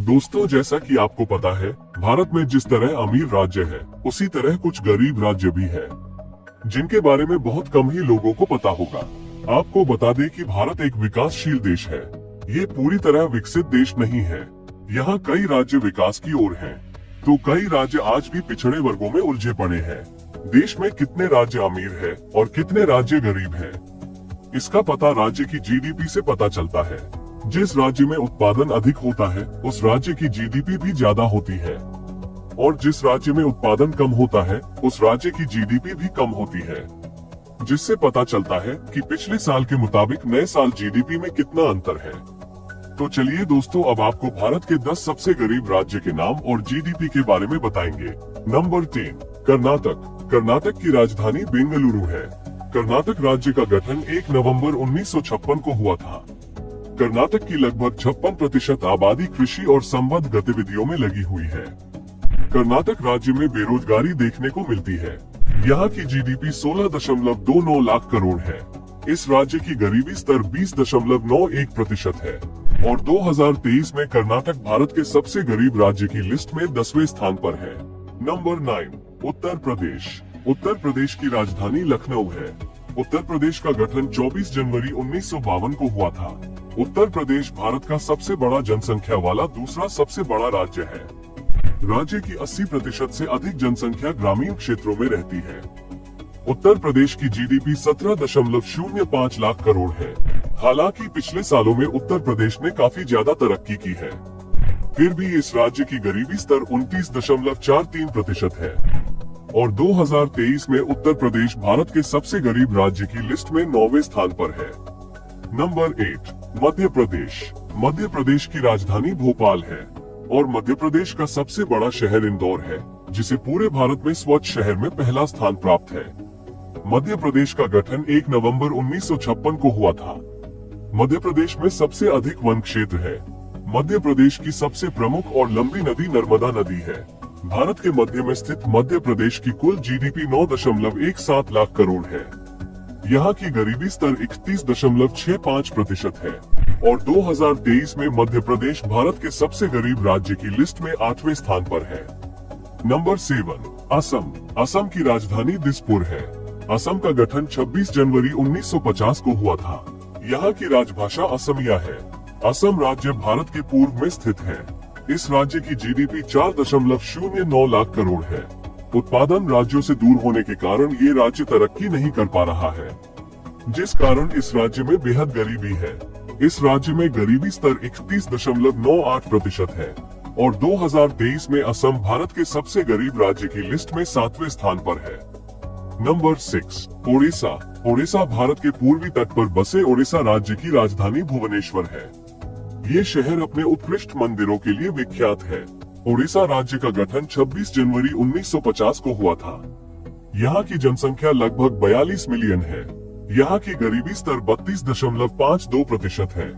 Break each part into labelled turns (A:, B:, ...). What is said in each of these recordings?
A: दोस्तों, जैसा कि आपको पता है, भारत में जिस तरह अमीर राज्य है, उसी तरह कुछ गरीब राज्य भी है, जिनके बारे में बहुत कम ही लोगों को पता होगा। आपको बता दें कि भारत एक विकासशील देश है। ये पूरी तरह विकसित देश नहीं है। यहाँ कई राज्य विकास की ओर हैं, तो कई राज्य आज भी पिछड़े वर्गों में उलझे पड़े हैं। देश में कितने राज्य अमीर है और कितने राज्य गरीब है, इसका पता राज्य की जीडीपी से पता चलता है। जिस राज्य में उत्पादन अधिक होता है, उस राज्य की जीडीपी भी ज्यादा होती है, और जिस राज्य में उत्पादन कम होता है, उस राज्य की जीडीपी भी कम होती है। जिससे पता चलता है कि पिछले साल के मुताबिक नए साल जीडीपी में कितना अंतर है। तो चलिए दोस्तों, अब आपको भारत के 10 सबसे गरीब राज्य के नाम और जीडीपी के बारे में बताएंगे। नंबर 10, कर्नाटक। कर्नाटक की राजधानी बेंगलुरु है। कर्नाटक राज्य का गठन 1 नवंबर 1956 को हुआ था। कर्नाटक की लगभग 56% आबादी कृषि और संबद्ध गतिविधियों में लगी हुई है। कर्नाटक राज्य में बेरोजगारी देखने को मिलती है। यहाँ की जीडीपी 16.29 लाख करोड़ है। इस राज्य की गरीबी स्तर 20.91% है, और 2023 में कर्नाटक भारत के सबसे गरीब राज्य की लिस्ट में 10वें स्थान पर है। नंबर 9, उत्तर प्रदेश। उत्तर प्रदेश की राजधानी लखनऊ है। उत्तर प्रदेश का गठन 24 जनवरी 1952 को हुआ था। उत्तर प्रदेश भारत का सबसे बड़ा जनसंख्या वाला दूसरा सबसे बड़ा राज्य है। राज्य की 80% से अधिक जनसंख्या ग्रामीण क्षेत्रों में रहती है। उत्तर प्रदेश की जीडीपी 17.05 लाख करोड़ है। हालांकि पिछले सालों में उत्तर प्रदेश ने काफी ज्यादा तरक्की की है, फिर भी इस राज्य की गरीबी स्तर 29.43% है, और 2023 में उत्तर प्रदेश भारत के सबसे गरीब राज्य की लिस्ट में 9वें स्थान पर है। नंबर 8, मध्य प्रदेश। मध्य प्रदेश की राजधानी भोपाल है, और मध्य प्रदेश का सबसे बड़ा शहर इंदौर है, जिसे पूरे भारत में स्वच्छ शहर में पहला स्थान प्राप्त है। मध्य प्रदेश का गठन 1 नवंबर 1956 को हुआ था। मध्य प्रदेश में सबसे अधिक वन क्षेत्र है। मध्य प्रदेश की सबसे प्रमुख और लंबी नदी नर्मदा नदी है। भारत के मध्य में स्थित मध्य प्रदेश की कुल जीडीपी 9.17 लाख करोड़ है। यहाँ की गरीबी स्तर 31.65% है, और 2023 में मध्य प्रदेश भारत के सबसे गरीब राज्य की लिस्ट में 8वें स्थान पर है। नंबर 7, असम। असम की राजधानी दिसपुर है। असम का गठन 26 जनवरी 1950 को हुआ था। यहाँ की राजभाषा असमिया है। असम राज्य भारत के पूर्व में स्थित है। इस राज्य की जीडीपी 4.09 लाख करोड़ है। उत्पादन राज्यों से दूर होने के कारण ये राज्य तरक्की नहीं कर पा रहा है, जिस कारण इस राज्य में बेहद गरीबी है। इस राज्य में गरीबी स्तर 31.98% है, और 2023 में असम भारत के सबसे गरीब राज्य की लिस्ट में 7वें स्थान पर है। नंबर 6, ओडिशा। ओडिशा भारत के पूर्वी तट पर बसे ओडिशा राज्य की राजधानी भुवनेश्वर है। ये शहर अपने उत्कृष्ट मंदिरों के लिए विख्यात है। ओडिशा राज्य का गठन 26 जनवरी 1950 को हुआ था। यहाँ की जनसंख्या लगभग 42 मिलियन है। यहाँ की गरीबी स्तर 32.52% है।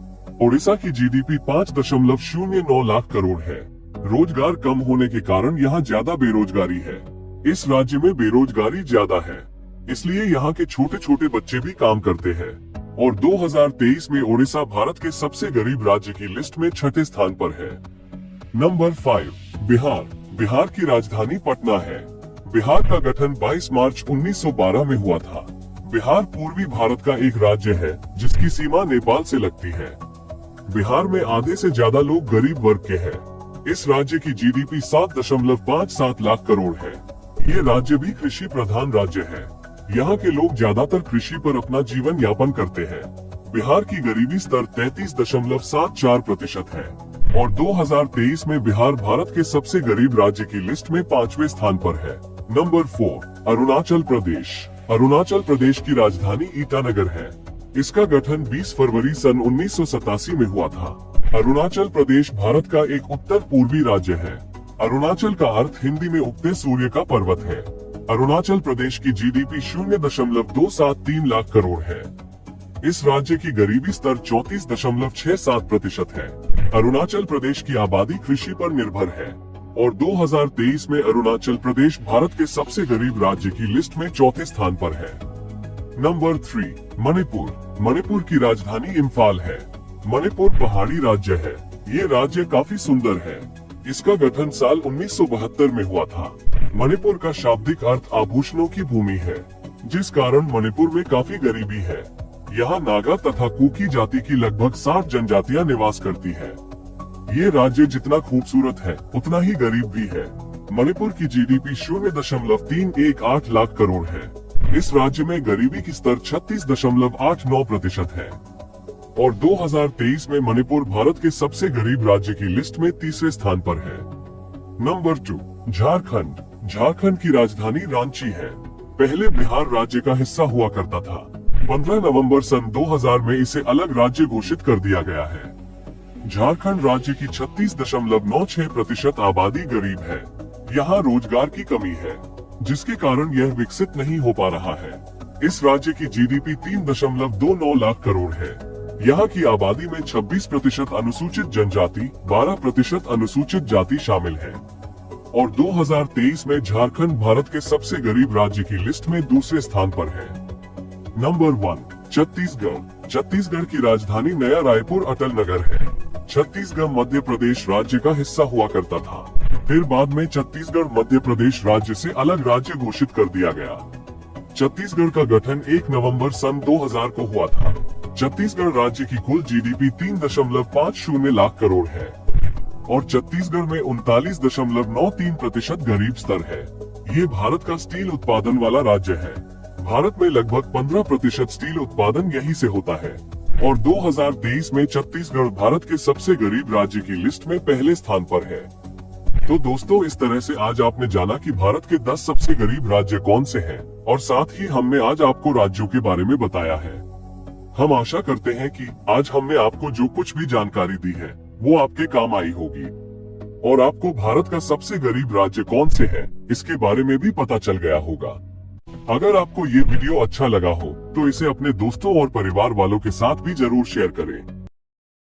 A: ओडिशा की जीडीपी 5.09 लाख करोड़ है। रोजगार कम होने के कारण यहाँ ज्यादा बेरोजगारी है। इस राज्य में बेरोजगारी ज्यादा है, इसलिए यहाँ के छोटे छोटे बच्चे भी काम करते हैं, और 2023 में ओडिशा भारत के सबसे गरीब राज्य की लिस्ट में 6ठे स्थान पर है। नंबर 5, बिहार। बिहार की राजधानी पटना है। बिहार का गठन 22 मार्च 1912 में हुआ था। बिहार पूर्वी भारत का एक राज्य है, जिसकी सीमा नेपाल से लगती है। बिहार में आधे से ज्यादा लोग गरीब वर्ग के हैं। इस राज्य की जीडीपी 7.57 लाख करोड़ है। ये राज्य भी कृषि प्रधान राज्य है। यहाँ के लोग ज्यादातर कृषि पर अपना जीवन यापन करते हैं। बिहार की गरीबी स्तर 33.74% है, और 2023 में बिहार भारत के सबसे गरीब राज्य की लिस्ट में 5वें स्थान पर है। नंबर 4, अरुणाचल प्रदेश। अरुणाचल प्रदेश की राजधानी ईटानगर है। इसका गठन 20 फरवरी सन 1987 में हुआ था। अरुणाचल प्रदेश भारत का एक उत्तर पूर्वी राज्य है। अरुणाचल का अर्थ हिंदी में उगते सूर्य का पर्वत है। अरुणाचल प्रदेश की जीडीपी 0.273 लाख करोड़ है। इस राज्य की गरीबी स्तर 34.67% है। अरुणाचल प्रदेश की आबादी कृषि पर निर्भर है, और 2023 में अरुणाचल प्रदेश भारत के सबसे गरीब राज्य की लिस्ट में 4थे स्थान पर है। नंबर 3, मणिपुर। मणिपुर की राजधानी इम्फाल है। मणिपुर पहाड़ी राज्य है। ये राज्य काफी सुंदर है। इसका गठन साल 1972 में हुआ था। मणिपुर का शाब्दिक अर्थ आभूषणों की भूमि है, जिस कारण मणिपुर में काफी गरीबी है। यहाँ नागा तथा कुकी जाति की लगभग 60 जनजातियां निवास करती है। ये राज्य जितना खूबसूरत है उतना ही गरीब भी है। मणिपुर की जीडीपी 0.318 लाख करोड़ है। इस राज्य में गरीबी की स्तर 36.89% है और 2023 में मणिपुर भारत के सबसे गरीब राज्य की लिस्ट में तीसरे स्थान पर है। नंबर 2, झारखंड। झारखंड की राजधानी रांची है। पहले बिहार राज्य का हिस्सा हुआ करता था। 15 नवंबर सन 2000 में इसे अलग राज्य घोषित कर दिया गया है। झारखंड राज्य की 36.96% आबादी गरीब है। यहाँ रोजगार की कमी है, जिसके कारण यह विकसित नहीं हो पा रहा है। इस राज्य की जीडीपी 3.29 लाख करोड़ है। यहाँ की आबादी में 26% अनुसूचित जनजाति, 12% अनुसूचित जाति शामिल है और 2023 में झारखंड भारत के सबसे गरीब राज्य की लिस्ट में दूसरे स्थान पर है। नंबर 1, छत्तीसगढ़। छत्तीसगढ़ की राजधानी नया रायपुर अटल नगर है। छत्तीसगढ़ मध्य प्रदेश राज्य का हिस्सा हुआ करता था। फिर बाद में छत्तीसगढ़ मध्य प्रदेश राज्य से अलग राज्य घोषित कर दिया गया। छत्तीसगढ़ का गठन 1 नवंबर सन 2000 को हुआ था। छत्तीसगढ़ राज्य की कुल जीडीपी 3.50 लाख करोड़ है और छत्तीसगढ़ में 39.93% गरीब स्तर है। ये भारत का स्टील उत्पादन वाला राज्य है। भारत में लगभग 15% स्टील उत्पादन यहीं से होता है और 2023 में छत्तीसगढ़ भारत के सबसे गरीब राज्य की लिस्ट में पहले स्थान पर है। तो दोस्तों, इस तरह से आज आपने जाना कि भारत के 10 सबसे गरीब राज्य कौन से हैं और साथ ही हमने आज आपको राज्यों के बारे में बताया है। हम आशा करते हैं कि आज हमने आपको जो कुछ भी जानकारी दी है वो आपके काम आई होगी और आपको भारत का सबसे गरीब राज्य कौन से है इसके बारे में भी पता चल गया होगा। अगर आपको ये वीडियो अच्छा लगा हो तो इसे अपने दोस्तों और परिवार वालों के साथ भी जरूर शेयर करें।